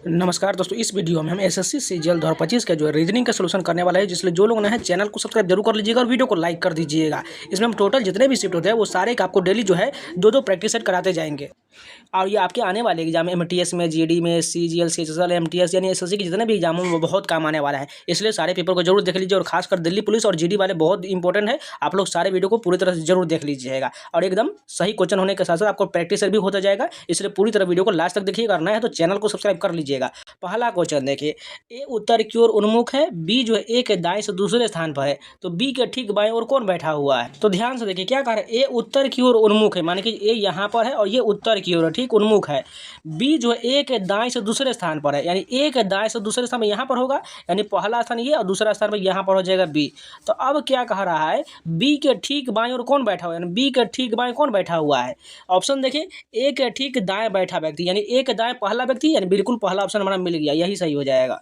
नमस्कार दोस्तों, इस वीडियो में हम एसएससी सीजीएल 2025 का जो है रीजनिंग का सलूशन करने वाला है। जिसलिए जो लोग नए हैं चैनल को सब्सक्राइब जरूर कर लीजिएगा और वीडियो को लाइक कर दीजिएगा। इसमें हम टोटल जितने भी शिफ्ट होते हैं वो सारे का आपको डेली जो है दो प्रैक्टिस सेट कराते जाएंगे। और ये आपके आने वाले एग्जाम एमटीएस में, जीडी में, सीजीएल, सीएचएसएल, एमटीएस यानी एसएससी के जितने भी एग्जाम हैं वो बहुत काम आने वाला है। इसलिए सारे पेपर को जरूर देख लीजिए और खासकर दिल्ली पुलिस और जीडी वाले बहुत इंपॉर्टेंट है। आप लोग सारे वीडियो को पूरी तरह से जरूर देख लीजिएगा और एकदम सही क्वेश्चन होने के साथ साथ आपको प्रैक्टिस भी होता जाएगा। इसलिए पूरी तरह वीडियो को लास्ट तक देखिएगा। करना है तो चैनल को सब्सक्राइब कर लीजिएगा। पहला क्वेश्चन देखिए, ए उत्तर की ओर उन्मुख है, बी जो है ए के दाएं से दूसरे स्थान पर है, तो बी के ठीक बाएं ओर कौन बैठा हुआ है? तो ध्यान से देखिए क्या कह रहा है, ए उत्तर की ओर उन्मुख है, माने कि ए यहाँ पर है और ये उत्तर की ओर है, ठीक उन्मुख है। बी जो है ए के दाएं से दूसरे स्थान पर है, यानी ए के दाएं से दूसरे स्थान में यहाँ पर होगा, यानी पहला स्थान ये और दूसरा स्थान पर यहाँ पर हो जाएगा बी। तो अब क्या कह रहा है, बी के ठीक बाएं ओर कौन बैठा हुआ है, यानी बी के ठीक बाएं कौन बैठा हुआ है? ऑप्शन देखिए, ए के ठीक दाएं बैठा व्यक्ति, यानी ए के दाएं पहला व्यक्ति, यानी बिल्कुल पहला ऑप्शन हमारा मिल गया, यही सही हो जाएगा।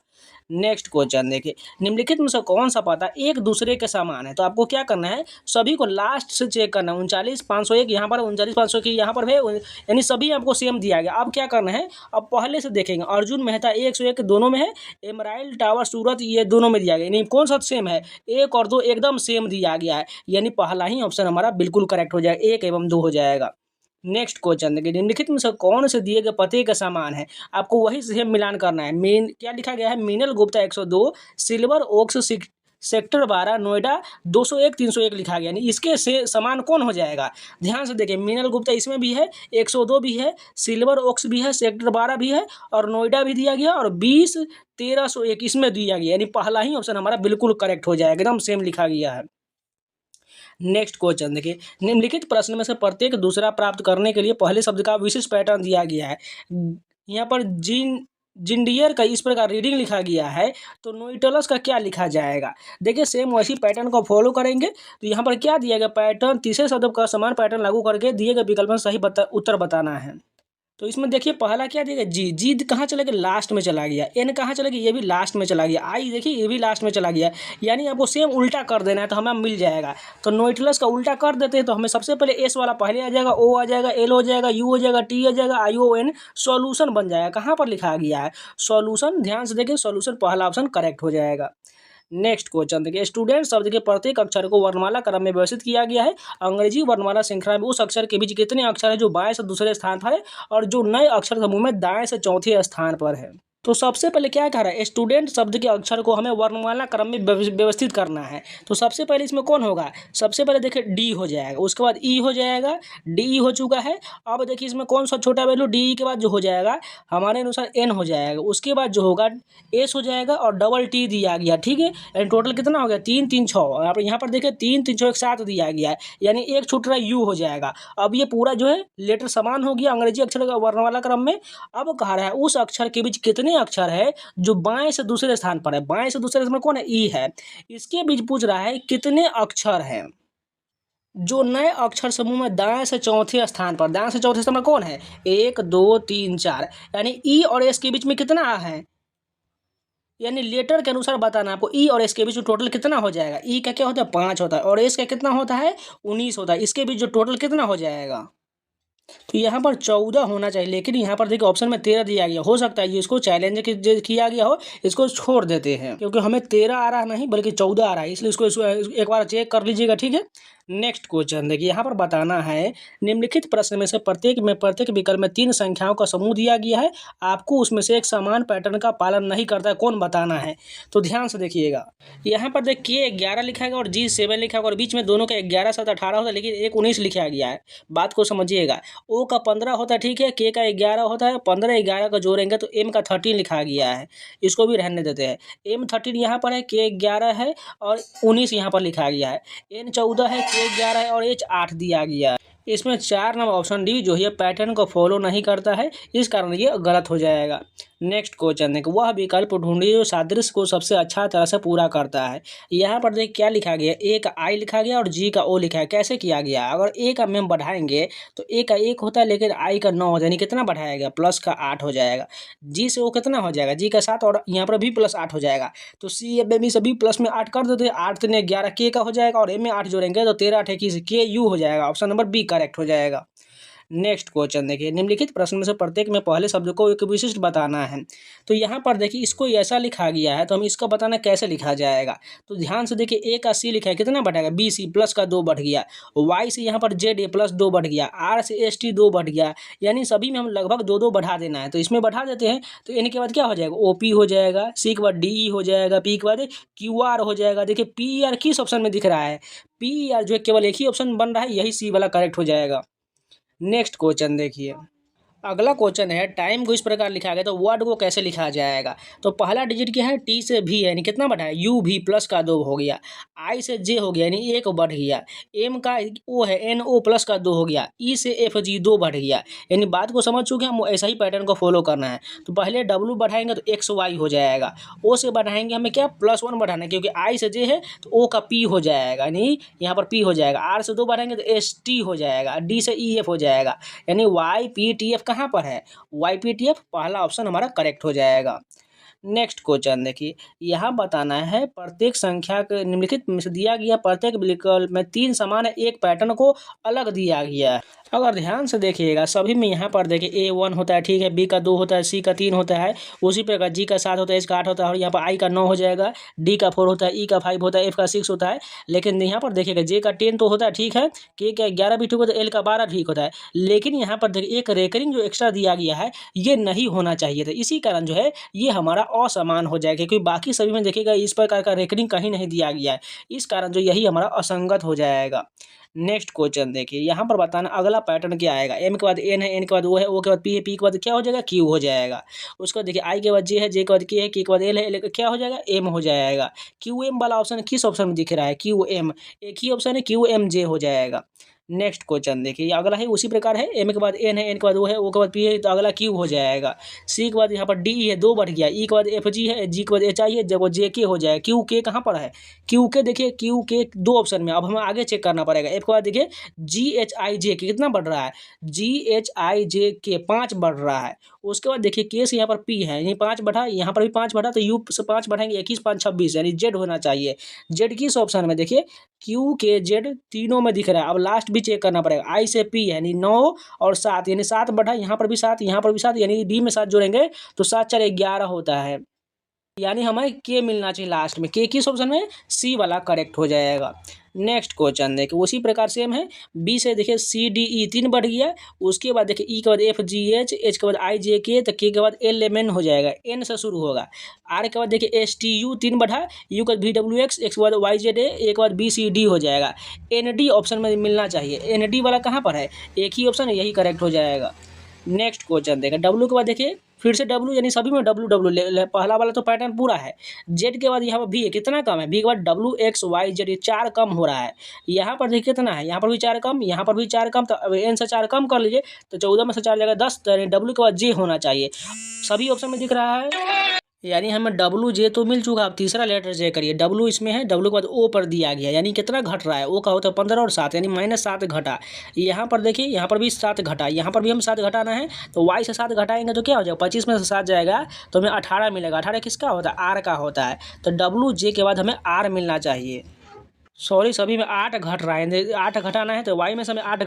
नेक्स्ट क्वेश्चन देखिए, निम्नलिखित में से कौन सा पता एक दूसरे के समान है? तो आपको क्या करना है, सभी को लास्ट से चेक करना है। 39,501 यहाँ पर, 39,500 की यहाँ पर है, यानी सभी आपको सेम दिया गया। अब क्या करना है, अब पहले से देखेंगे। अर्जुन मेहता 101 दोनों में है, एमराइल टावर सूरत ये दोनों में दिया गया, यानी कौन सा सेम है? 1 और 2 एकदम सेम दिया गया है, यानी पहला ही ऑप्शन हमारा बिल्कुल करेक्ट हो जाएगा, 1 एवं 2 हो जाएगा। नेक्स्ट क्वेश्चन देखिए, निम्नलिखित में से कौन से दिए गए पते के समान है? आपको वही से मिलान करना है। मेन क्या लिखा गया है, Meenal Gupta 102, silver oaks sector 12, Noida 201 301 लिखा गया, यानी इसके से समान कौन हो जाएगा? ध्यान से देखिए, मीनल गुप्ता इसमें भी है, 102 भी है, सिल्वर ओक्स भी है, सेक्टर 12 भी है और नोएडा भी दिया गया और 20 1301 इसमें दिया गया, यानी पहला ही ऑप्शन हमारा बिल्कुल करेक्ट हो जाएगा, एकदम सेम लिखा गया है। नेक्स्ट क्वेश्चन देखिए, निम्नलिखित प्रश्न में से प्रत्येक दूसरा प्राप्त करने के लिए पहले शब्द का विशिष्ट पैटर्न दिया गया है। यहाँ पर जिंडियर का इस प्रकार रीडिंग लिखा गया है, तो नोइटलस का क्या लिखा जाएगा? देखिए सेम वैसी पैटर्न को फॉलो करेंगे। तो यहाँ पर क्या दिया गया पैटर्न, तीसरे शब्द का समान पैटर्न लागू करके दिए गए विकल्प में सही उत्तर बताना है। तो इसमें देखिए पहला क्या दिया गया, जी कहाँ चला गया, लास्ट में चला गया। एन कहाँ चला गया, ये भी लास्ट में चला गया। आई देखिए ये भी लास्ट में चला गया, यानी आपको सेम उल्टा कर देना है तो हमें मिल जाएगा। तो नोइटलस का उल्टा कर देते हैं तो हमें सबसे पहले एस वाला पहले आ जाएगा, ओ आ जाएगा, एल हो जाएगा, यू हो जाएगा, टी हो जाएगा, आई ओ एन, सॉल्यूशन बन जाएगा। कहाँ पर लिखा गया है सॉल्यूशन, ध्यान से देखिए सॉल्यूशन पहला ऑप्शन करेक्ट हो जाएगा। नेक्स्ट क्वेश्चन देखिए, स्टूडेंट शब्द के प्रत्येक अक्षर को वर्णमाला क्रम में व्यवस्थित किया गया है। अंग्रेजी वर्णमाला श्रृंखला में उस अक्षर के बीच कितने अक्षर है जो बाएं से दूसरे स्थान पर है और जो नए अक्षर समूह में दाएं से चौथे स्थान पर है? तो सबसे पहले क्या कह रहा है, स्टूडेंट शब्द के अक्षर को हमें वर्णमाला क्रम में व्यवस्थित करना है। तो सबसे पहले इसमें कौन होगा, सबसे पहले देखिए डी हो जाएगा, उसके बाद ई हो जाएगा, डी हो चुका है। अब देखिए इसमें कौन सा छोटा वैल्यू, डी के बाद जो हो जाएगा हमारे अनुसार एन हो जाएगा, उसके बाद जो होगा एस हो जाएगा और डबल टी दिया गया, ठीक है। यानी टोटल कितना हो गया, 3 3 6। यहाँ पर देखिए 3 3 6 7 दिया गया है, यानी एक छूट रहा यू हो जाएगा। अब ये पूरा जो है लेटर समान हो गया अंग्रेजी अक्षर का वर्णमाला क्रम में। अब कहा रहा है उस अक्षर के बीच कितने अक्षर है जो बाएं से दूसरे स्थान पर है? बाएं से दूसरे स्थान पर कौन है, ई है। इसके बीच पूछ रहा है कितने अक्षर हैं जो नए अक्षर समूह में दाएं से चौथे स्थान पर, दाएं से चौथे स्थान पर कौन है, 1 2 3 4, यानी ई और एस के बीच में कितना है, यानी लेटर के अनुसार बताना आपको। ई और एस के बीच टोटल कितना हो जाएगा, ई का क्या होता है 5 होता है और एस का कितना होता है 19 होता है। इसके बीच जो टोटल कितना हो जाएगा, तो यहाँ पर 14 होना चाहिए, लेकिन यहाँ पर देखिए ऑप्शन में 13 दिया गया। हो सकता है ये इसको चैलेंज किया गया हो, इसको छोड़ देते हैं क्योंकि हमें 13 आ रहा नहीं बल्कि 14 आ रहा है, इसलिए इसको एक बार चेक कर लीजिएगा, ठीक है। नेक्स्ट क्वेश्चन देखिए, यहाँ पर बताना है निम्नलिखित प्रश्न में से प्रत्येक विकल्प में 3 संख्याओं का समूह दिया गया है, आपको उसमें से एक समान पैटर्न का पालन नहीं करता है, कौन बताना है? तो ध्यान से देखिएगा, यहाँ पर देखिए 11 लिखा गया और जी 7 लिखा गया और बीच में दोनों का 11 7 18 होता है, लेकिन एक 19 लिखा गया है। बात को समझिएगा, ओ का 15 होता है, ठीक है, के का 11 होता है, 15 11 का जोड़ेंगे तो एम का 13 लिखा गया है, इसको भी रहने देते हैं। एम 13 यहाँ पर है, के 11 है और 19 यहाँ पर लिखा गया है, एन 14 है, के 11 है और एच 8 दिया गया है। इसमें 4 नंबर ऑप्शन डी जो है पैटर्न को फॉलो नहीं करता है, इस कारण ये गलत हो जाएगा। नेक्स्ट क्वेश्चन देखो, वह विकल्प ढूंढिए जो सादृश्य को सबसे अच्छा तरह से पूरा करता है। यहाँ पर देख क्या लिखा गया, ए का आई लिखा गया और जी का ओ लिखा है। कैसे किया गया, अगर ए का मैम बढ़ाएंगे तो ए का 1 होता है लेकिन आई का 9 होता है, यानी कितना बढ़ाएगा, प्लस का 8 हो जाएगा। जी से ओ कितना हो जाएगा, जी का 7 और यहाँ पर भी प्लस 8 हो जाएगा। तो सी ए बी सभी प्लस में 8 कर देते, 8 3 11 के का हो जाएगा और एम में 8 जोड़ेंगे तो 13 8 21 के यू हो जाएगा। ऑप्शन नंबर बी करेक्ट हो जाएगा। नेक्स्ट क्वेश्चन देखिए, निम्नलिखित प्रश्न में से प्रत्येक में पहले शब्द को एक विशिष्ट बताना है। तो यहाँ पर देखिए इसको ऐसा लिखा गया है, तो हम इसका बताना कैसे लिखा जाएगा। तो ध्यान से देखिए, ए का सी लिखा है, कितना बढ़ेगा बी सी प्लस का 2 बढ़ गया, वाई से यहाँ पर जेड ए प्लस 2 बढ़ गया, आर से एस टी 2 बढ़ गया, यानी सभी में हम लगभग 2 बढ़ा देना है। तो इसमें बढ़ा देते हैं, तो एन के बाद क्या हो जाएगा, ओ पी हो जाएगा, सी के बाद डी ई हो जाएगा, पी के बाद क्यू आर हो जाएगा। देखिए पी आर किस ऑप्शन में दिख रहा है, पी आर जो है केवल एक ही ऑप्शन बन रहा है, यही सी वाला करेक्ट हो जाएगा। नेक्स्ट क्वेश्चन देखिए, अगला क्वेश्चन है, टाइम को इस प्रकार लिखा गया, तो वर्ड को कैसे लिखा जाएगा। तो पहला डिजिट क्या है, टी से भी, यानी कितना बढ़ा है, यू भी प्लस का 2 हो गया, आई से जे हो गया यानी 1 बढ़ गया, एम का ओ है एन ओ प्लस का 2 हो गया, ई से एफ जी 2 बढ़ गया। यानी बात को समझ चुके हैं, हम ऐसा ही पैटर्न को फॉलो करना है। तो पहले डब्लू बढ़ाएंगे तो एक्स वाई हो जाएगा, ओ से बढ़ाएंगे हमें क्या +1 बढ़ाना है, क्योंकि आई से जे है तो ओ का पी हो जाएगा, यानी यहाँ पर पी हो जाएगा, आर से 2 बढ़ाएंगे तो एस टी हो जाएगा, डी से ई एफ हो जाएगा, यानी वाई पी टी एफ कहाँ पर है, YPTF, पहला ऑप्शन हमारा करेक्ट हो जाएगा। नेक्स्ट क्वेश्चन देखिए, यहाँ बताना है प्रत्येक संख्या के निम्नलिखित में से दिया गया प्रत्येक विकल्प में 3 समान है, एक पैटर्न को अलग दिया गया है। अगर ध्यान से देखिएगा सभी में यहाँ पर देखिए A1 होता है, ठीक है, B का 2 होता है, C का 3 होता है, उसी प्रकार G का 7 होता है, H का 8 होता है, और यहाँ पर I का 9 हो जाएगा, D का 4 होता है, E का 5 होता है, F का 6 होता है। लेकिन यहाँ पर देखिएगा J का 10 तो होता है, ठीक है, K का 11 भी ठीक होता है, L का 12 ठीक होता है। लेकिन यहाँ पर देखिए एक रेकरिंग जो एक्स्ट्रा दिया गया है ये नहीं होना चाहिए था, इसी कारण जो है ये हमारा असमान हो जाएगा, क्योंकि बाकी सभी में देखिएगा इस प्रकार का रेकरिंग कहीं नहीं दिया गया है, इस कारण जो यही हमारा असंगत हो जाएगा। नेक्स्ट क्वेश्चन देखिए, यहाँ पर बताना अगला पैटर्न क्या आएगा, एम के बाद एन है, एन के बाद ओ है, ओ के बाद पी है, पी के बाद क्या हो जाएगा, क्यू हो जाएगा। उसके बाद देखिए आई के बाद जे है, जे के बाद के है, के बाद एल है, एल क्या हो जाएगा, एम हो जाएगा। क्यू एम वाला ऑप्शन किस ऑप्शन में दिख रहा है, क्यू एम, एक ही ऑप्शन है, क्यू एम जे हो जाएगा। नेक्स्ट क्वेश्चन देखिए, अगला है उसी प्रकार है, एम के बाद एन है, एन के बाद ओ है, ओ के बाद पी है, तो अगला क्यू हो जाएगा। सी के बाद यहाँ पर डी है, 2 बढ़ गया, ई के बाद एफ जी है, जी के बाद एच आई है, जब जे के हो जाएगा। क्यू के कहाँ पर है, क्यू के देखिए, क्यू के 2 ऑप्शन में, अब हमें आगे चेक करना पड़ेगा। एफ के बाद देखिए जी एच आई जे के कितना बढ़ रहा है, जी एच आई जे के 5 बढ़ रहा है। उसके बाद देखिए के से यहाँ पर पी है, यानी 5 बढ़ा, यहाँ पर भी 5 बढ़ा, तो यू से 5 बढ़ाएंगे, 21 5 26, यानी जेड होना चाहिए। जेड किस ऑप्शन में, देखिए क्यू के जेड तीनों में दिख रहा है। अब लास्ट भी चेक करना पड़ेगा, आई से पी यानी 9 और 7, यानी 7 बढ़ा, यहाँ पर भी 7, यहाँ पर भी 7, यानी डी में 7 जोड़ेंगे तो 7 4 11 होता है, यानी हमें के मिलना चाहिए लास्ट में। के किस ऑप्शन में, सी वाला करेक्ट हो जाएगा। नेक्स्ट क्वेश्चन देखिए उसी प्रकार सेम है, बी से देखिए सी डी ई 3 बढ़ गया, उसके बाद देखिए ई के बाद एफ जी एच, एच के बाद आई जे के, तो के बाद एल एम एन हो जाएगा, एन से शुरू होगा। आर के बाद देखिए एस टी यू 3 बढ़ा, यू के बाद वी डब्ल्यू एक्स, एक्स के बाद वाई जेड ए, एक बाद बी सी डी हो जाएगा। एन डी ऑप्शन में मिलना चाहिए, एन डी वाला कहाँ पर है, एक ही ऑप्शन है, यही करेक्ट हो जाएगा। नेक्स्ट क्वेश्चन देखिए, डब्ल्यू के बाद देखिए फिर से डब्ल्यू, यानी सभी में डब्ल्यू डब्ल्यू, पहला वाला तो पैटर्न पूरा है। जेड के बाद यहाँ पर भी है, कितना कम है, बी के बाद डब्ल्यू एक्स वाई जेड, ये 4 कम हो रहा है। यहाँ पर देखिए कितना है, यहाँ पर भी 4 कम, यहाँ पर भी 4 कम, तो एन से 4 कम कर लीजिए, तो 14 में से 4 जाएगा 10, तो डब्ल्यू के बाद जे होना चाहिए, सभी ऑप्शन में दिख रहा है, यानी हमें डब्ल्यू जे तो मिल चुका। अब तीसरा लेटर जे करिए, डब्ल्यू इसमें है, डब्ल्यू के बाद ओ पर दिया गया, यानी कितना घट रहा है, ओ का होता है 15 और 7, यानी -7 घटा। यहाँ पर देखिए, यहाँ पर भी 7 घटा, यहाँ पर भी हम 7 घटाना है, तो वाई से 7 घटाएंगे तो क्या हो जाएगा, 25 में से 7 जाएगा तो हमें 18 मिलेगा। 18 किसका होता है, आर का होता है, तो डब्ल्यू जे के बाद हमें आर मिलना चाहिए। सॉरी, सभी में 8 घट रहा है, 8 घटाना है, तो वाई में से हमें 8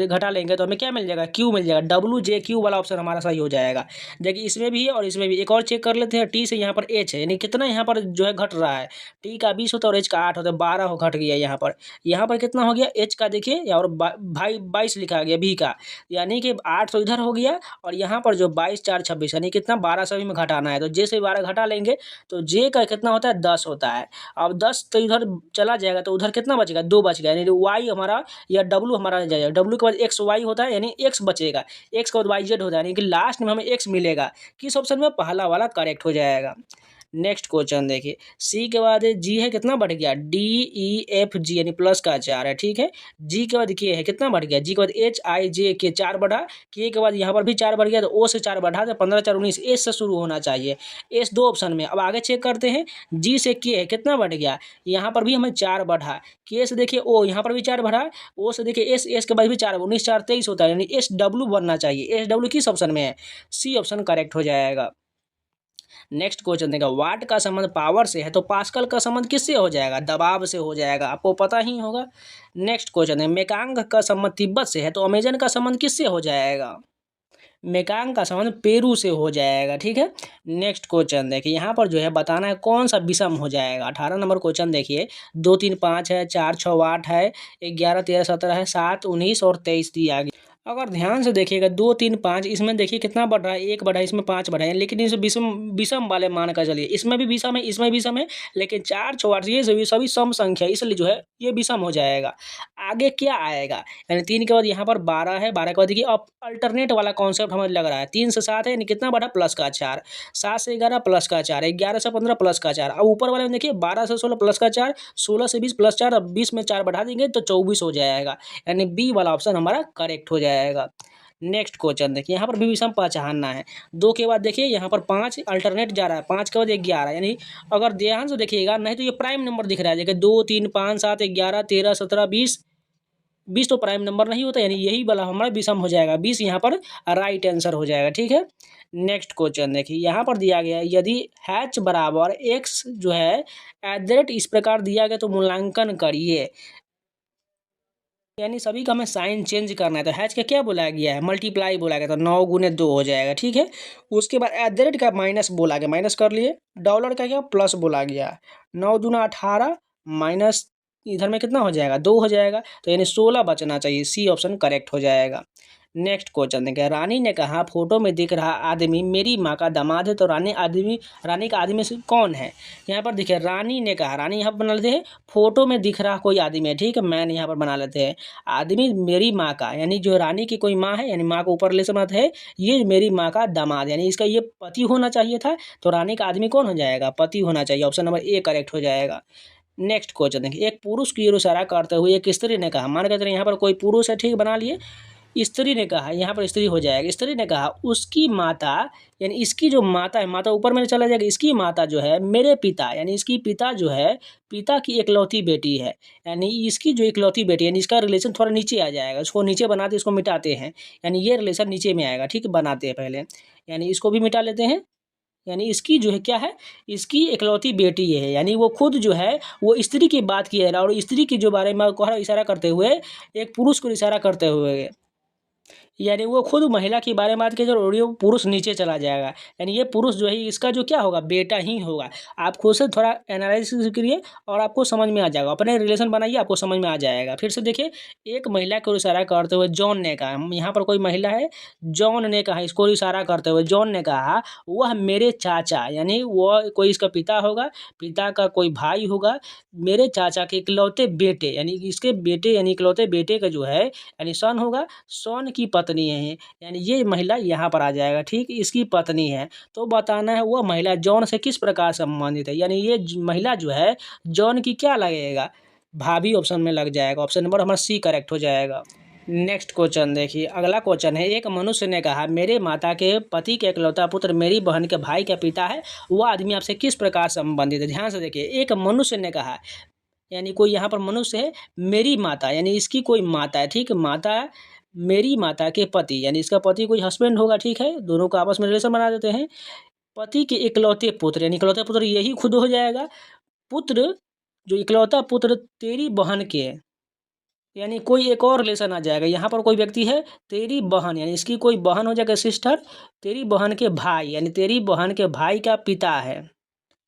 घटा लेंगे तो हमें क्या मिल जाएगा, क्यू मिल जाएगा। डब्ल्यू जे क्यू वाला ऑप्शन हमारा सही हो जाएगा। देखिए इसमें भी है और इसमें भी। एक और चेक कर लेते हैं, टी से यहाँ पर एच है, यानी कितना यहाँ पर जो है घट रहा है, टी का 20 होता है और एच का 8 होता है, 12 घट गया। यहाँ पर कितना हो गया, एच का देखिए, और भाई 22 लिखा गया बी का, यानी कि 8 तो इधर हो गया, और यहाँ पर जो 22 4 26, यानी कितना 12 सभी में घटाना है, तो जे से 12 घटा लेंगे तो जे का कितना होता है, 10 होता है। अब 10 तो इधर चला जाएगा, तो उधर कितना बचेगा, 2 बच गया, यानी वाई हमारा या डब्ल्यू हमारा जाएगा। डब्ल्यू के बाद एक्स वाई होता है, यानी एक्स बचेगा, एक्स के बाद वाई जेड होता है, यानी कि लास्ट में हमें एक्स मिलेगा। किस ऑप्शन में, पहला वाला करेक्ट हो जाएगा। नेक्स्ट क्वेश्चन देखिए, सी के बाद जी है, कितना बढ़ गया, डी ई एफ जी, यानी प्लस का 4 है, ठीक है। जी के बाद के है, कितना बढ़ गया, जी के बाद एच आई जे के 4 बढ़ा, के बाद यहाँ पर भी 4 बढ़ गया, तो ओ से 4 बढ़ा, तो 15 4 19, एस से शुरू होना चाहिए, एस 2 ऑप्शन में। अब आगे चेक करते हैं, जी से के है, कितना बढ़ गया, यहाँ पर भी हमें 4 बढ़ा, के से देखिए ओ, यहाँ पर भी 4 बढ़ा, ओ से देखिए एस, एस के बाद भी 4, 19 4 23 होता है, यानी एस डब्ल्यू बनना चाहिए। एस डब्ल्यू किस ऑप्शन में है, सी ऑप्शन करेक्ट हो जाएगा। नेक्स्ट क्वेश्चन देगा, वाट का संबंध पावर से है तो पास्कल का संबंध किससे हो जाएगा? दबाव से हो जाएगा, आपको पता ही होगा। नेक्स्ट क्वेश्चन है, मेकांग का संबंध तिब्बत से है तो अमेजन का संबंध किससे हो जाएगा? मेकांग का संबंध पेरू से हो जाएगा, ठीक है। नेक्स्ट क्वेश्चन देखिए, यहाँ पर जो है बताना है कौन सा विषम हो जाएगा। 18 नंबर क्वेश्चन देखिए, 2 3 5 है, 4 6 8 है, 11 13 17 है, 7 19 और 23 दिया गया। अगर ध्यान से देखिएगा 2 3 5 इसमें देखिए कितना बढ़ रहा है, 1 बढ़ा है, इसमें 5 बढ़ा है, लेकिन इस विषम विषम वाले मान का चलिए, इसमें भी विषम है, इसमें विषम है, लेकिन 4 6 8 ये सभी सम संख्या, इसलिए जो है ये विषम हो जाएगा। आगे क्या आएगा, यानी 3 के बाद यहाँ पर 12 है, 12 के बाद देखिए अब अल्टरनेट वाला कॉन्सेप्ट हमें लग रहा है। 3 से 7 है, यानी कितना बढ़ा, प्लस का 4, 7 से 11 प्लस का 4, 11 से 15 प्लस का 4। अब ऊपर वाले में देखिए 12 से 16 प्लस का 4, 16 से 20 प्लस 4, अब 20 में 4 बढ़ा देंगे तो 24 हो जाएगा, यानी बी वाला ऑप्शन हमारा करेक्ट हो जाएगा। नेक्स्ट क्वेश्चन देखिए, यहाँ पर भी विषम पहचानना है। 2 के बाद देखिए यहाँ पर 5 अल्टरनेट जा रहा है, 5 के बाद 11, यानी अगर ध्यान से देखिएगा, नहीं तो ये प्राइम नंबर दिख रहा है। देखिए 2 3 5 7 11 13 17 20, 20 तो प्राइम नंबर नहीं होता, यानी यही वाला हमारा विषम हो जाएगा। 20 यहाँ पर राइट आंसर हो जाएगा, ठीक है। नेक्स्ट क्वेश्चन देखिए, यहाँ पर दिया गया है, यदि h बराबर x जो है @ इस प्रकार दिया गया तो मूल्यांकन करिए, यानी सभी का हमें साइन चेंज करना है। तो हैच का क्या बोला गया है, मल्टीप्लाई बोला गया, तो 9 गुने 2 हो जाएगा, ठीक है। उसके बाद @ का माइनस बोला गया, माइनस कर लिए। डॉलर का क्या, प्लस बोला गया। 9 दूना 18 माइनस इधर में कितना हो जाएगा, 2 हो जाएगा, तो यानी 16 बचना चाहिए। सी ऑप्शन करेक्ट हो जाएगा। नेक्स्ट क्वेश्चन देखिए, रानी ने कहा फोटो में दिख रहा आदमी मेरी माँ का दामाद है, तो रानी का आदमी से कौन है? यहाँ पर देखिए रानी ने कहा, रानी यहाँ पर बना लेते हैं, फोटो में दिख रहा कोई आदमी है, ठीक है, मैंने यहाँ पर बना लेते हैं। आदमी मेरी माँ का, यानी जो रानी की कोई माँ है, यानी माँ को ऊपर ले बनाते हैं, ये मेरी माँ का दामाद, यानी इसका ये पति होना चाहिए था, तो रानी का आदमी कौन हो जाएगा, पति होना चाहिए। ऑप्शन नंबर ए करेक्ट हो जाएगा। नेक्स्ट क्वेश्चन देखिए, एक पुरुष की ओर इशारा करते हुए एक स्त्री ने कहा, मान कहते हैं यहाँ पर कोई पुरुष है, ठीक बना लिए। स्त्री ने कहा, यहाँ पर स्त्री हो जाएगा। स्त्री ने कहा उसकी माता, यानी इसकी जो माता है, माता ऊपर में चला जाएगा, इसकी माता जो है मेरे पिता, यानी इसकी पिता जो है, पिता की इकलौती बेटी है, यानी इसकी जो इकलौती बेटी, यानी इसका रिलेशन थोड़ा नीचे आ जाएगा। इसको नीचे बनाते, इसको मिटाते हैं, यानी ये रिलेशन नीचे में आएगा, ठीक, बनाते हैं पहले, यानी इसको भी मिटा लेते हैं। यानी इसकी जो है क्या है, इसकी इकलौती बेटी ये है, यानी वो खुद जो है वो स्त्री की बात की है, और स्त्री के जो बारे में इशारा करते हुए एक पुरुष को इशारा करते हुए, यानी वो खुद महिला के बारे में बात कीजिए और ये पुरुष नीचे चला जाएगा, यानी ये पुरुष जो है इसका जो क्या होगा, बेटा ही होगा। आप खुद से थोड़ा एनालिसिस करिए और आपको समझ में आ जाएगा, अपने रिलेशन बनाइए, आपको समझ में आ जाएगा। फिर से देखिए, एक महिला को इशारा करते हुए जॉन ने कहा, यहाँ पर कोई महिला है, जॉन ने कहा, इसको इशारा करते हुए जॉन ने कहा वह मेरे चाचा, यानी वह कोई इसका पिता होगा, पिता का कोई भाई होगा, मेरे चाचा के इकलौते बेटे, यानी इसके बेटे, यानी इकलौते बेटे का जो है यानी सन होगा, सन की पत्नी है, यानी ये महिला यहाँ पर आ जाएगा, ठीक, इसकी पत्नी है। तो बताना है वह महिला जॉन से किस प्रकार संबंधित है, यानी ये महिला जो है जॉन की क्या लगेगा, भाभी ऑप्शन में लग जाएगा। ऑप्शन नंबर हमारा सी करेक्ट हो जाएगा। नेक्स्ट क्वेश्चन देखिए, अगला क्वेश्चन है, एक मनुष्य ने कहा मेरे माता के पति के इकलौता पुत्र मेरी बहन के भाई का पिता है, वह आदमी आपसे किस प्रकार संबंधित है? ध्यान से देखिए, एक मनुष्य ने कहा, यानी कोई यहाँ पर मनुष्य है, मेरी माता, यानी इसकी कोई माता है, ठीक, माता, मेरी माता के पति, यानी इसका पति कोई हस्बैंड होगा, ठीक है, दोनों का आपस में रिलेशन बना देते हैं। पति के इकलौते पुत्र, यानी इकलौते पुत्र यही खुद हो जाएगा। पुत्र, जो इकलौता पुत्र तेरी बहन के, यानी कोई एक और रिलेशन आ जाएगा। यहाँ पर कोई व्यक्ति है, तेरी बहन, यानी इसकी कोई बहन हो जाएगा, सिस्टर, तेरी बहन के भाई, यानी तेरी बहन के भाई का पिता है।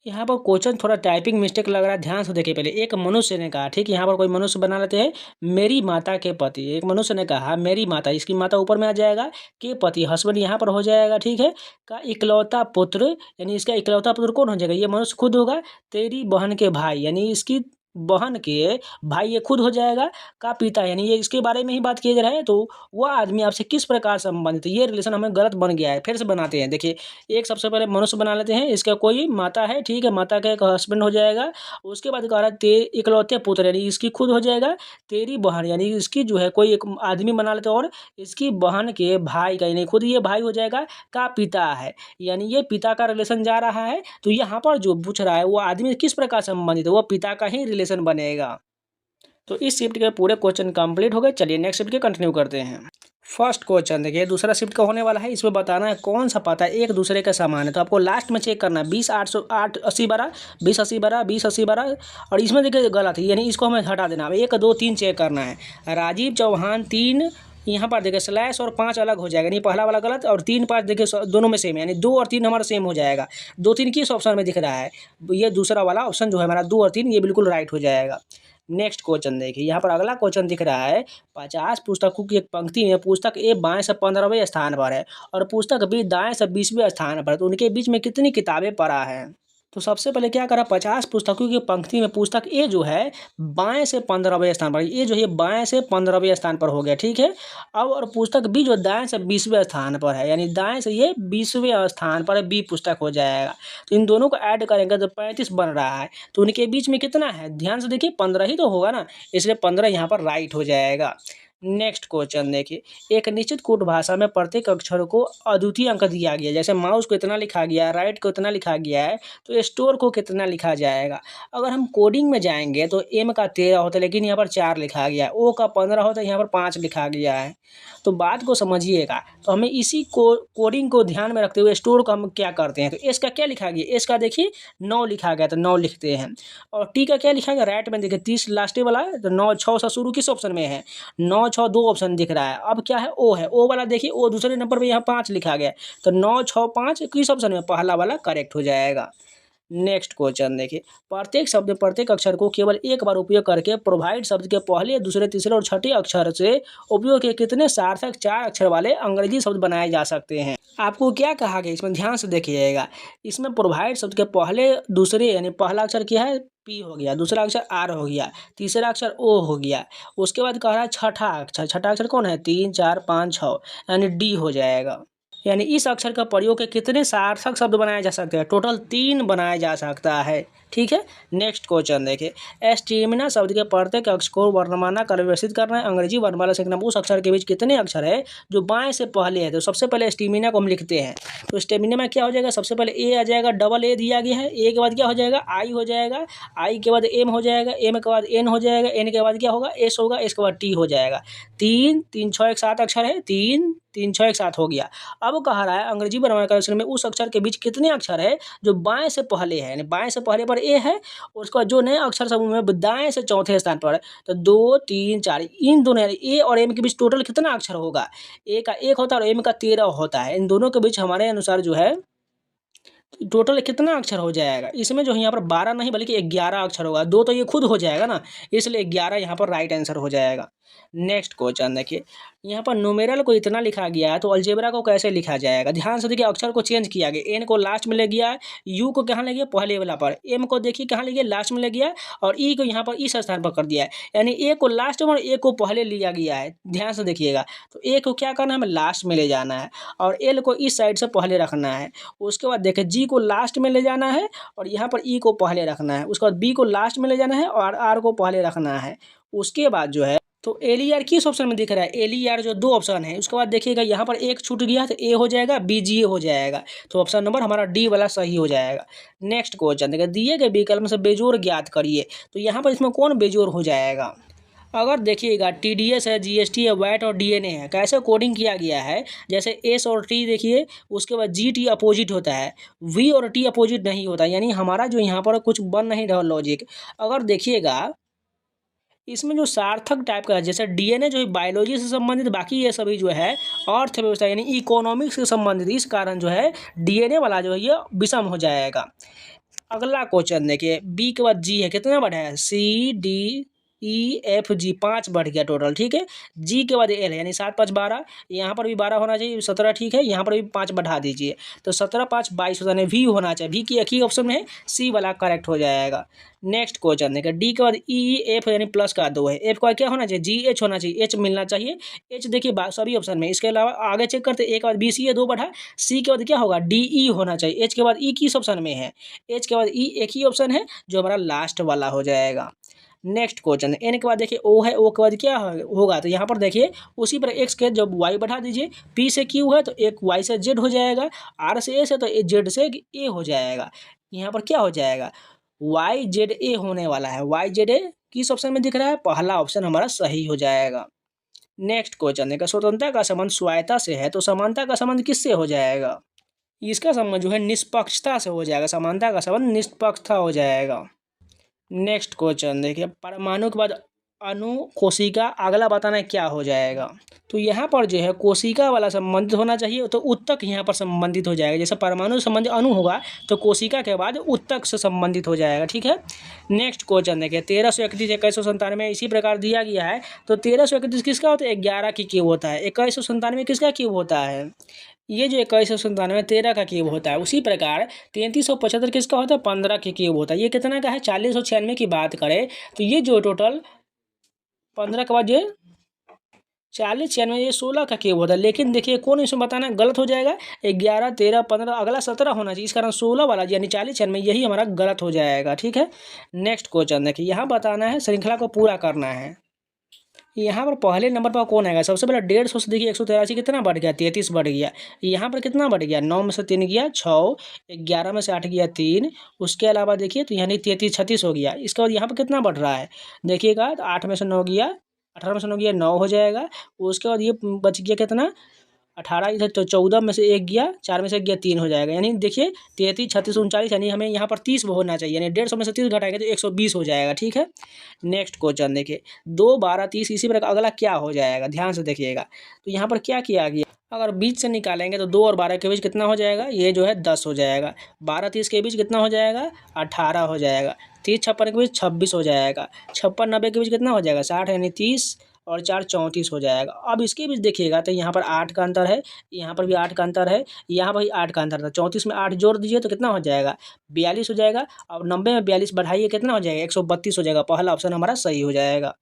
यहाँ पर क्वेश्चन थोड़ा टाइपिंग मिस्टेक लग रहा है, ध्यान से देखिए। पहले एक मनुष्य ने कहा, ठीक, यहाँ पर कोई मनुष्य बना लेते हैं, मेरी माता के पति, एक मनुष्य ने कहा मेरी माता, इसकी माता ऊपर में आ जाएगा, के पति हस्बैंड यहाँ पर हो जाएगा, ठीक है, का इकलौता पुत्र, यानी इसका इकलौता पुत्र कौन हो जाएगा, ये मनुष्य खुद होगा। तेरी बहन के भाई, यानी इसकी बहन के भाई ये खुद हो जाएगा, का पिता, यानी ये इसके बारे में ही बात किया जा रहा है। तो वह आदमी आपसे किस प्रकार संबंधित है, ये रिलेशन हमें गलत बन गया है। फिर से बनाते हैं, देखिए, एक सबसे पहले मनुष्य बना लेते हैं, इसका कोई माता है, ठीक है, माता का एक हस्बैंड हो जाएगा। उसके बाद कह रहा है इकलौते पुत्र, यानी इसकी खुद हो जाएगा। तेरी बहन, यानी इसकी जो है कोई एक आदमी बना लेते हैं, और इसकी बहन के भाई का, यानी खुद ये भाई हो जाएगा, का पिता है, यानी ये पिता का रिलेशन जा रहा है। तो यहाँ पर जो पूछ रहा है वो आदमी किस प्रकार संबंधित है, वो पिता का ही रिलेशन बनेगा। तो इस शिफ्ट के पूरे क्वेश्चन कंप्लीट हो गए। चलिए नेक्स्ट शिफ्ट के कंटिन्यू करते हैं। फर्स्ट क्वेश्चन देखिए, दूसरा शिफ्ट का होने वाला है। इसमें बताना है कौन सा पता एक दूसरे का समान है। तो आपको लास्ट में चेक करना है 20 8 80 12, 20 80 12, 20 80 12। और इसमें देखिए गलत है, यानी इसको हमें हटा देना। 1 2 3 चेक करना है। राजीव चौहान 3, यहाँ पर देखिए स्लैश और 5 अलग हो जाएगा, यानी पहला वाला गलत और 3 5 देखिए दोनों में सेम है, यानी 2 और 3 हमारा सेम हो जाएगा। 2 3 किस ऑप्शन में दिख रहा है? ये दूसरा वाला ऑप्शन जो है हमारा 2 और 3 ये बिल्कुल राइट हो जाएगा। नेक्स्ट क्वेश्चन देखिए, यहाँ पर अगला क्वेश्चन दिख रहा है 50 पुस्तकों की एक पंक्ति में पुस्तक ए बाएं से 15वें स्थान पर है और पुस्तक बी दाएं से 20वें स्थान पर है, तो उनके बीच में कितनी किताबें पड़ा है? तो सबसे पहले क्या करा, 50 पुस्तकों की पंक्ति में पुस्तक ए जो है बाएं से 15वें स्थान पर, ये जो है बाएं से 15वें स्थान पर हो गया, ठीक है। अब और पुस्तक बी जो दाएं से 20वें स्थान पर है, यानी दाएं से ये 20वें स्थान पर बी पुस्तक हो जाएगा। तो इन दोनों को ऐड करेंगे तो 35 बन रहा है। तो उनके बीच में कितना है, ध्यान से देखिए 15 ही तो होगा ना, इसलिए 15 यहाँ पर राइट हो जाएगा। नेक्स्ट क्वेश्चन देखिए, एक निश्चित कोड भाषा में प्रत्येक अक्षर को अद्वितीय अंक दिया गया, जैसे माउस को इतना लिखा गया है, राइट को इतना लिखा गया है, तो स्टोर को कितना लिखा जाएगा? अगर हम कोडिंग में जाएंगे तो एम का 13 होता है, लेकिन यहाँ पर 4 लिखा गया है। ओ का 15 होता है, यहाँ पर 5 लिखा गया है। तो बात को समझिएगा। तो हमें इसी कोडिंग को ध्यान में रखते हुए स्टोर को हम क्या करते हैं, तो एस का क्या लिखा गया, एस का देखिए 9 लिखा गया तो 9 लिखते हैं। और टी का क्या लिखा गया, राइट में देखिए 30 लास्ट वाला है, तो 9 6 से शुरू किस ऑप्शन में है, 9 6 2 ऑप्शन दिख रहा है। अब क्या है, ओ है, ओ वाला देखिए ओ दूसरे नंबर पे यहाँ 5 लिखा गया है, तो 9 6 5 किस ऑप्शन में, पहला वाला करेक्ट हो जाएगा। नेक्स्ट क्वेश्चन देखिए, प्रत्येक शब्द प्रत्येक अक्षर को केवल एक बार उपयोग करके प्रोवाइड शब्द के पहले दूसरे तीसरे और छठे अक्षर से उपयोग के कितने सार्थक 4 अक्षर वाले अंग्रेजी शब्द बनाए जा सकते हैं? आपको क्या कहा गया, इसमें ध्यान से देखिएगा। इसमें प्रोवाइड शब्द के पहले दूसरे, यानी पहला अक्षर क्या है, पी हो गया, दूसरा अक्षर आर हो गया, तीसरा अक्षर ओ हो गया, उसके बाद कह रहा है छठा अक्षर। छठा अक्षर कौन है, 3 4 5 6, यानी डी हो जाएगा। यानी इस अक्षर का प्रयोग के कितने सार्थक शब्द बनाए जा सकते हैं, टोटल 3 बनाया जा सकता है, ठीक है। नेक्स्ट क्वेश्चन देखिए, स्टेमिना शब्द के प्रत्येक अक्षर को वर्णमाला कर व्यवस्थित करना है। अंग्रेजी वर्णमाला से उस अक्षर के बीच कितने अक्षर है जो बाएं से पहले है? तो सबसे पहले स्टेमिना को हम लिखते हैं, तो स्टेमिना में क्या हो जाएगा, सबसे पहले ए आ जाएगा, डबल ए दिया गया है, ए के बाद क्या हो जाएगा, आई हो जाएगा, आई के बाद एम हो जाएगा, एम के बाद एन हो जाएगा, एन के बाद क्या होगा, एस होगा, इसके बाद टी हो जाएगा। 3 3 6 1 7 अक्षर है, 3 3 6 1 7 हो गया। अब कह रहा है अंग्रेजी वर्णमाला में उस अक्षर के बीच कितने अक्षर है जो बाएं से पहले है, यानी बाएं से पहले पर ए है, उसका जो नए अक्षर समूह में दाएं से चौथे स्थान पर है, तो 2 3 4 इन दोनों यानी ए और एम के बीच टोटल कितना अक्षर होगा, ए का 1 होता है और एम का 13 होता है। इन दोनों के बीच हमारे अनुसार जो है टोटल कितना अक्षर हो जाएगा, इसमें जो है यहाँ पर 12 नहीं बल्कि 11 अक्षर होगा। 2 तो ये खुद हो जाएगा ना, इसलिए 11 यहाँ पर राइट आंसर हो जाएगा। नेक्स्ट क्वेश्चन देखिए, यहाँ पर न्यूमेरल को इतना लिखा गया है तो अलजेब्रा को कैसे लिखा जाएगा? ध्यान से देखिए, अक्षर को चेंज किया गया, एन को लास्ट में ले गया, यू को कहाँ ले गया, पहले वाला पर, एम को देखिए कहाँ ले गया, लास्ट में ले गया, और ई को यहाँ पर इस स्थान पर कर दिया है, यानी ए को लास्ट में और ए को पहले लिया गया है। ध्यान से देखिएगा, तो ए को क्या करना है, हमें लास्ट में ले जाना है और एल को इस साइड से पहले रखना है। उसके बाद देखिए जी को लास्ट में ले जाना है और यहाँ पर ई को पहले रखना है। उसके बाद बी को लास्ट में ले जाना है और आर को पहले रखना है। उसके बाद जो है तो एल ई आर किस ऑप्शन में दिख रहा है, एल ई आर जो 2 ऑप्शन है, उसके बाद देखिएगा यहाँ पर एक छूट गया तो ए हो जाएगा, बी जी ए हो जाएगा, तो ऑप्शन नंबर हमारा डी वाला सही हो जाएगा। नेक्स्ट क्वेश्चन देखिए, दिए गए विकल्प से बेजोड़ ज्ञात करिए, तो यहाँ पर इसमें कौन बेजोड़ हो जाएगा? अगर देखिएगा टीडीएस है, जीएसटी है, वैट और डीएनए है, कैसे कोडिंग किया गया है, जैसे एस और टी देखिए, उसके बाद जी टी अपोजिट होता है, वी और टी अपोजिट नहीं होता, यानी हमारा जो यहाँ पर कुछ बन नहीं रहा लॉजिक। अगर देखिएगा इसमें जो सार्थक टाइप का है, जैसे डीएनए जो है बायोलॉजी से संबंधित, बाकी ये सभी जो है अर्थव्यवस्था यानी इकोनॉमिक्स से संबंधित, इस कारण जो है डीएनए वाला जो है ये विषम हो जाएगा। अगला क्वेश्चन देखिए, बी के बाद जी है, कितना बढ़ा है, C D E F G, 5 बढ़ गया टोटल, ठीक है। जी के बाद एल है, यानी 7 5 12, यहाँ पर भी 12 होना चाहिए, 17 ठीक है, यहाँ पर भी 5 बढ़ा दीजिए, तो 17 5 22 होता है, वी होना चाहिए, वी की एक ही ऑप्शन में है, सी वाला करेक्ट हो जाएगा। नेक्स्ट क्वेश्चन देखिए, डी के बाद ई एफ यानी प्लस का 2 है, एफ का क्या होना चाहिए, जी एच होना चाहिए, एच मिलना चाहिए, एच देखिए सभी ऑप्शन में। इसके अलावा आगे चेक करते, एक बाद बी सी है, 2 बढ़ा, सी के बाद क्या होगा, डी ई होना चाहिए, एच के बाद ई किस ऑप्शन में है, एच के बाद ई एक ही ऑप्शन है जो हमारा लास्ट वाला हो जाएगा। नेक्स्ट क्वेश्चन, एन के बाद देखिए ओ है, ओ के बाद क्या होगा, तो यहाँ पर देखिए उसी पर एक्स के जब वाई बढ़ा दीजिए, पी से क्यू है तो एक वाई से जेड हो जाएगा, आर से एस है तो जेड से ए हो जाएगा। यहाँ पर क्या हो जाएगा, YZA होने वाला है। YZA किस ऑप्शन में दिख रहा है? पहला ऑप्शन हमारा सही हो जाएगा। नेक्स्ट क्वेश्चन देखा, स्वतंत्रता का संबंध स्वायत्ता से है तो समानता का संबंध किससे हो जाएगा? इसका संबंध जो है निष्पक्षता से हो जाएगा। समानता का संबंध निष्पक्षता हो जाएगा। नेक्स्ट क्वेश्चन देखिए, परमाणु के बाद अणु कोशिका, अगला बताना है क्या हो जाएगा? तो यहाँ पर जो है कोशिका वाला संबंधित होना चाहिए, तो उत्तक यहाँ पर संबंधित हो जाएगा। जैसे परमाणु से संबंधित अणु होगा तो कोशिका के बाद उत्तक से संबंधित हो जाएगा। ठीक है। नेक्स्ट क्वेश्चन देखिए, 1331 2197 इसी प्रकार दिया गया है। तो 1331 किसका होता है? 11 की क्यूब होता है। 2197 किसका क्यूब होता है? ये जो 2197 13 का क्यूब होता है। उसी प्रकार 3375 किसका होता है? 15 के क्यूब होता है। ये कितना का है? 4096 की बात करें तो ये जो टोटल 15 के बाद ये 4096 ये 16 का क्यूब होता है। लेकिन देखिए कौन इसमें बताना गलत हो जाएगा? 11 13 15 अगला 17 होना चाहिए। इस कारण 16 वाला यानी 4096 यही हमारा गलत हो जाएगा। ठीक है। नेक्स्ट क्वेश्चन देखिए, यहाँ बताना है श्रृंखला को पूरा करना है। यहाँ पर पहले नंबर पर कौन आएगा? सबसे पहले 150 से देखिए 183 कितना बढ़ गया? 33 बढ़ गया। यहाँ पर कितना बढ़ गया? 9 में से 3 गया 6, 11 में से 8 गया 3। उसके अलावा देखिए तो यानी 33 36 हो गया। इसके बाद यहाँ पर कितना बढ़ रहा है देखिएगा, तो 8 में से 9 गया, 18 में से 9 गया 9 हो जाएगा। उसके बाद ये बच गया कितना? 18 इधर तो 14 में से 1 गया, 4 में से 1 गया 3 हो जाएगा। यानी देखिए 33 36 39 यानी हमें यहाँ पर 30 होना चाहिए। यानी 150 में से 30 घटाएंगे तो 120 हो जाएगा। ठीक है। नेक्स्ट क्वेश्चन देखिए, 2 12 30 इसी प्रकार अगला क्या हो जाएगा? ध्यान से देखिएगा। तो यहाँ पर क्या किया गया? अगर बीच से निकालेंगे तो 2 और 12 के बीच कितना हो जाएगा? ये जो है 10 हो जाएगा। 12 30 के बीच कितना हो जाएगा? 18 हो जाएगा। 30 56 के बीच 26 हो जाएगा। 56 90 के बीच कितना हो जाएगा? 60 यानी 30 और 4 34 हो जाएगा। अब इसके बीच देखिएगा तो यहाँ पर 8 का अंतर है, यहाँ पर भी 8 का अंतर है, यहाँ पर भी 8 का अंतर था। 34 में 8 जोड़ दीजिए तो कितना हो जाएगा? 42 हो जाएगा। और 90 में 42 बढ़ाइए कितना हो जाएगा? 132 हो जाएगा। पहला ऑप्शन हमारा सही हो जाएगा।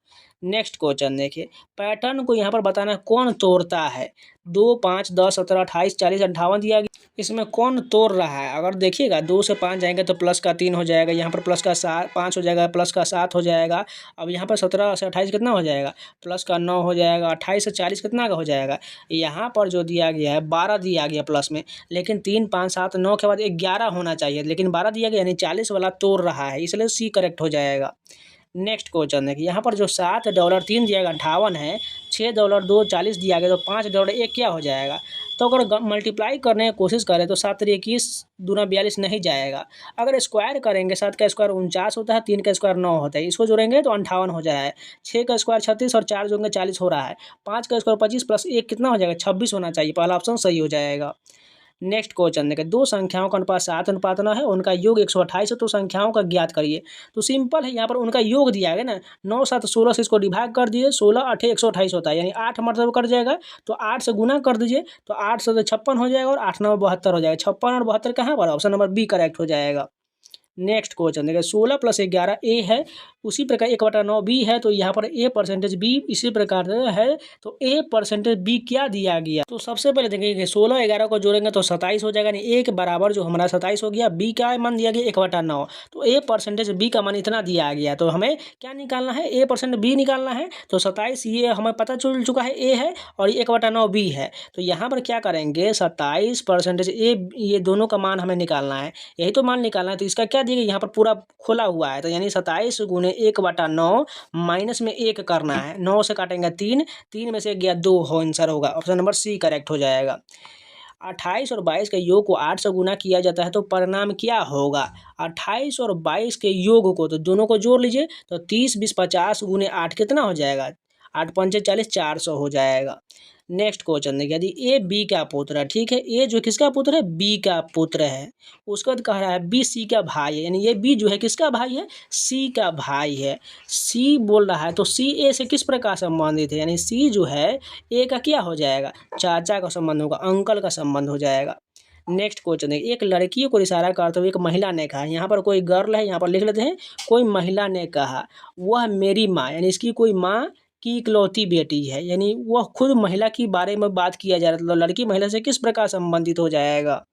नेक्स्ट क्वेश्चन देखिए, पैटर्न को यहाँ पर बताना है कौन तोड़ता है? 2 5 10 17 28 40 58 दिया गया। इसमें कौन तोड़ रहा है? अगर देखिएगा 2 से 5 जाएंगे तो प्लस का 3 हो जाएगा। यहाँ पर प्लस का 5 हो जाएगा, प्लस का 7 हो जाएगा। अब यहाँ पर 17 से 28 कितना हो जाएगा? प्लस का 9 हो जाएगा। 28 से 40 कितना का हो जाएगा? यहाँ पर जो दिया गया है 12 दिया गया प्लस में, लेकिन 3 5 7 9 के बाद 11 होना चाहिए, लेकिन 12 दिया गया यानी 40 वाला तोड़ रहा है, इसलिए सी करेक्ट हो जाएगा। नेक्स्ट क्वेश्चन देखिए, यहाँ पर जो $7.3 दिया गया 58 है, $6.2 40 दिया गया तो $5.1 क्या हो जाएगा? तो अगर मल्टीप्लाई करने की कोशिश करें तो 7 3 21 दूना 42 नहीं जाएगा। अगर स्क्वायर करेंगे 7 का स्क्वायर 49 होता है, 3 का स्क्वायर 9 होता है, इसको जोड़ेंगे तो 58 हो जाए। 6 का स्क्वायर 36 और 4 जोड़ेंगे 40 हो रहा है। 5 का स्क्वायर 25 प्लस 1 कितना हो जाएगा? 26 होना चाहिए। पहला ऑप्शन सही हो जाएगा। नेक्स्ट क्वेश्चन देखिए, दो संख्याओं का अनुपात 7 अनुपात 9 है, उनका योग 128 है, तो संख्याओं का ज्ञात करिए। तो सिंपल है, यहाँ पर उनका योग दिया गया ना, 9 7 16 से इसको डिवाइड कर दीजिए, 16 8 128 होता है, यानी 8 मतलब कट जाएगा तो 8 से गुना कर दीजिए तो 8 से 56 हो जाएगा और 8 9 72 हो जाएगा। 56 और 72 कहाँ पर? ऑप्शन नंबर बी करेक्ट हो जाएगा। नेक्स्ट क्वेश्चन देखिए, 16 + 11 ए है, उसी प्रकार 1/9 बी है, तो यहाँ पर ए परसेंटेज बी इसी प्रकार से है, तो ए परसेंटेज बी क्या दिया गया? तो सबसे पहले देखिए 16 11 को जोड़ेंगे तो 27 हो जाएगा, यानी ए के बराबर जो हमारा 27 हो गया। बी का मान दिया गया 1/9, तो ए परसेंटेज बी का मान इतना दिया गया, तो हमें क्या निकालना है? ए परसेंट बी निकालना है। तो 27 ये हमें पता चल चुका है ए है और 1/9 बी है, तो यहाँ पर क्या करेंगे? 27% ए, ये दोनों का मान हमें निकालना है, यही तो मान निकालना है। तो इसका क्या दिया? यहाँ पर पूरा खोला हुआ है, तो यानी 27 गुने 1/9 माइनस में 1 करना है। 9 से काटेंगे 3, 3 में से 1 गया 2 हो, आंसर होगा। ऑप्शन नंबर सी करेक्ट हो जाएगा। 28 और 22 के योग को 8 से गुना किया जाता है, तो परिणाम क्या होगा? 28 और 22 के योग को तो दोनों को जोड़ लीजिए, तो 30 20 50 गुने 8 कितना हो जाएगा? 8 पंचे 40 400 हो जाएगा। नेक्स्ट क्वेश्चन देखिए, यदि ए बी का पुत्र है, ठीक है, ए जो किसका पुत्र है? बी का पुत्र है। उसके बाद कह रहा है बी सी का भाई है, यानी ये बी जो है किसका भाई है? सी का भाई है। सी बोल रहा है तो सी ए से किस प्रकार संबंधित है? यानी सी जो है ए का क्या हो जाएगा? चाचा का संबंध होगा, अंकल का संबंध हो जाएगा। नेक्स्ट क्वेश्चन है, एक लड़की को इशारा करते हुए एक महिला ने कहा, यहाँ पर कोई गर्ल है, यहाँ पर लिख लेते हैं, कोई महिला ने कहा वह मेरी माँ, यानी इसकी कोई माँ की इकलौती बेटी है, यानी वह खुद महिला की बारे में बात किया जा रहा है, तो लड़की महिला से किस प्रकार संबंधित हो जाएगा?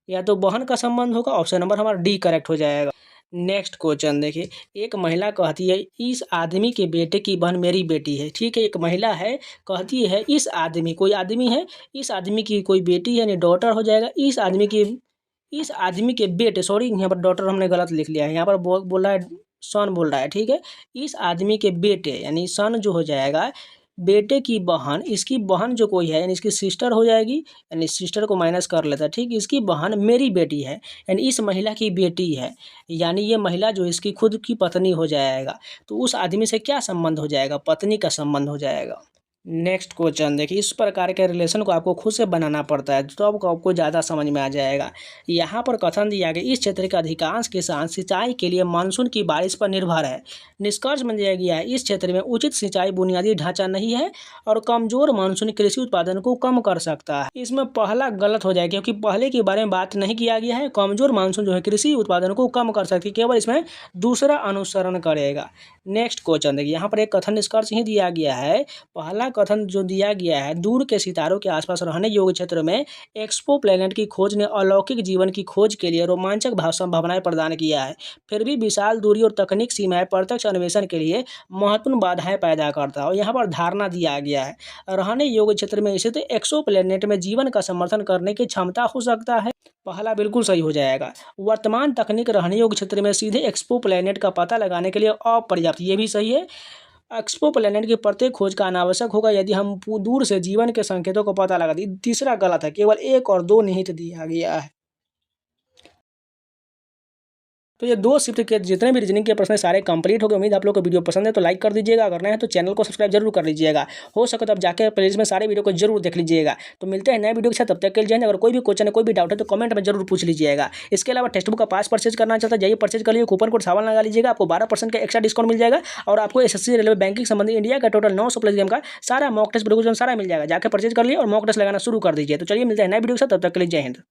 या तो बहन का संबंध होगा, ऑप्शन नंबर हमारा डी करेक्ट हो जाएगा। नेक्स्ट क्वेश्चन देखिए, एक महिला कहती है इस आदमी के बेटे की बहन मेरी बेटी है, ठीक है, एक महिला है कहती है इस आदमी, कोई आदमी है, इस आदमी की कोई बेटी है, यानी डॉटर हो जाएगा, इस आदमी की इस आदमी के बेटे, सॉरी यहाँ पर डॉटर हमने गलत लिख लिया है, यहाँ पर बोल रहा है सन बोल रहा है, ठीक है। इस आदमी के बेटे यानी सन जो हो जाएगा, बेटे की बहन, इसकी बहन जो कोई है यानी इसकी सिस्टर हो जाएगी, यानी सिस्टर को माइनस कर लेता है, ठीक। इसकी बहन मेरी बेटी है यानी इस महिला की बेटी है, यानी ये महिला जो इसकी खुद की पत्नी हो जाएगा। तो उस आदमी से क्या संबंध हो जाएगा? पत्नी का संबंध हो जाएगा। नेक्स्ट क्वेश्चन देखिए, इस प्रकार के रिलेशन को आपको खुद से बनाना पड़ता है तो आपको ज़्यादा समझ में आ जाएगा। यहाँ पर कथन दिया गया, इस क्षेत्र के अधिकांश किसान सिंचाई के लिए मानसून की बारिश पर निर्भर है। निष्कर्ष में दिया गया है, इस क्षेत्र में उचित सिंचाई बुनियादी ढांचा नहीं है और कमजोर मानसून कृषि उत्पादन को कम कर सकता है। इसमें पहला गलत हो जाएगा क्योंकि पहले के बारे में बात नहीं किया गया है। कमजोर मानसून जो है कृषि उत्पादन को कम कर सकती है, केवल इसमें दूसरा अनुसरण करेगा। नेक्स्ट क्वेश्चन देखिए, यहाँ पर एक कथन निष्कर्ष ही दिया गया है। पहला कथन जो दिया गया है, दूर के सितारों के आसपास रहने योग्य क्षेत्र में एक्सपो प्लैनेट की खोज ने अलौकिक जीवन की खोज के लिए रोमांचक भावनाएं प्रदान किया है। फिर भी विशाल दूरी और तकनीक सीमाएं प्रत्यक्ष अन्वेषण के लिए महत्वपूर्ण बाधाएं पैदा करता है। और यहाँ पर धारणा दिया गया है, रहने योग्य क्षेत्र में स्थित एक्सो प्लैनेट में जीवन का समर्थन करने की क्षमता हो सकता है। पहला बिल्कुल सही हो जाएगा। वर्तमान तकनीक रहने योग्य क्षेत्र में सीधे एक्सपो प्लैनेट का पता लगाने के लिए अपर्याप्त, ये भी सही है। एक्सपो प्लैनेट की प्रत्येक खोज का अनावश्यक होगा यदि हम दूर से जीवन के संकेतों को पता लगा दें। तीसरा गलत है, केवल 1 और 2 निहित दिया गया है। तो ये 2 शिफ्ट के जितने भी रीजनिंग के प्रश्न सारे कंप्लीट हो गए। उम्मीद आप लोग को वीडियो पसंद है तो लाइक कर दीजिएगा, अगर नहीं है तो चैनल को सब्सक्राइब जरूर कर लीजिएगा। हो सके तो आप जाकर प्लेलिस्ट में सारे वीडियो को जरूर देख लीजिएगा। तो मिलते हैं नए वीडियो के साथ, तब तक के लिए अगर कोई भी क्वेश्चन है, कोई भी डाउट है तो कमेंट में जरूर पूछ लीजिएगा। इसके अलावा टेक्स्ट बुक का पास परचेज करना चाहता है, जाइए परचेज कर लीजिए, कूपन कोड सावन लगा लीजिएगा, आपको 12% का एक्स्ट्रा डिस्काउंट मिल जाएगा। और आपको एसएससी रेलवे बैंकिंग संबंधी इंडिया का टोटल 900 प्लस गेम का सारा मॉक टेस्ट प्रिपरेशन सारा मिल जाएगा। जाकर परचेज कर लिए और मॉक टेस्ट लगाना शुरू कर दीजिए। तो चलिए मिलते हैं नए वीडियो के साथ, तब तक के लिए जय हिंद।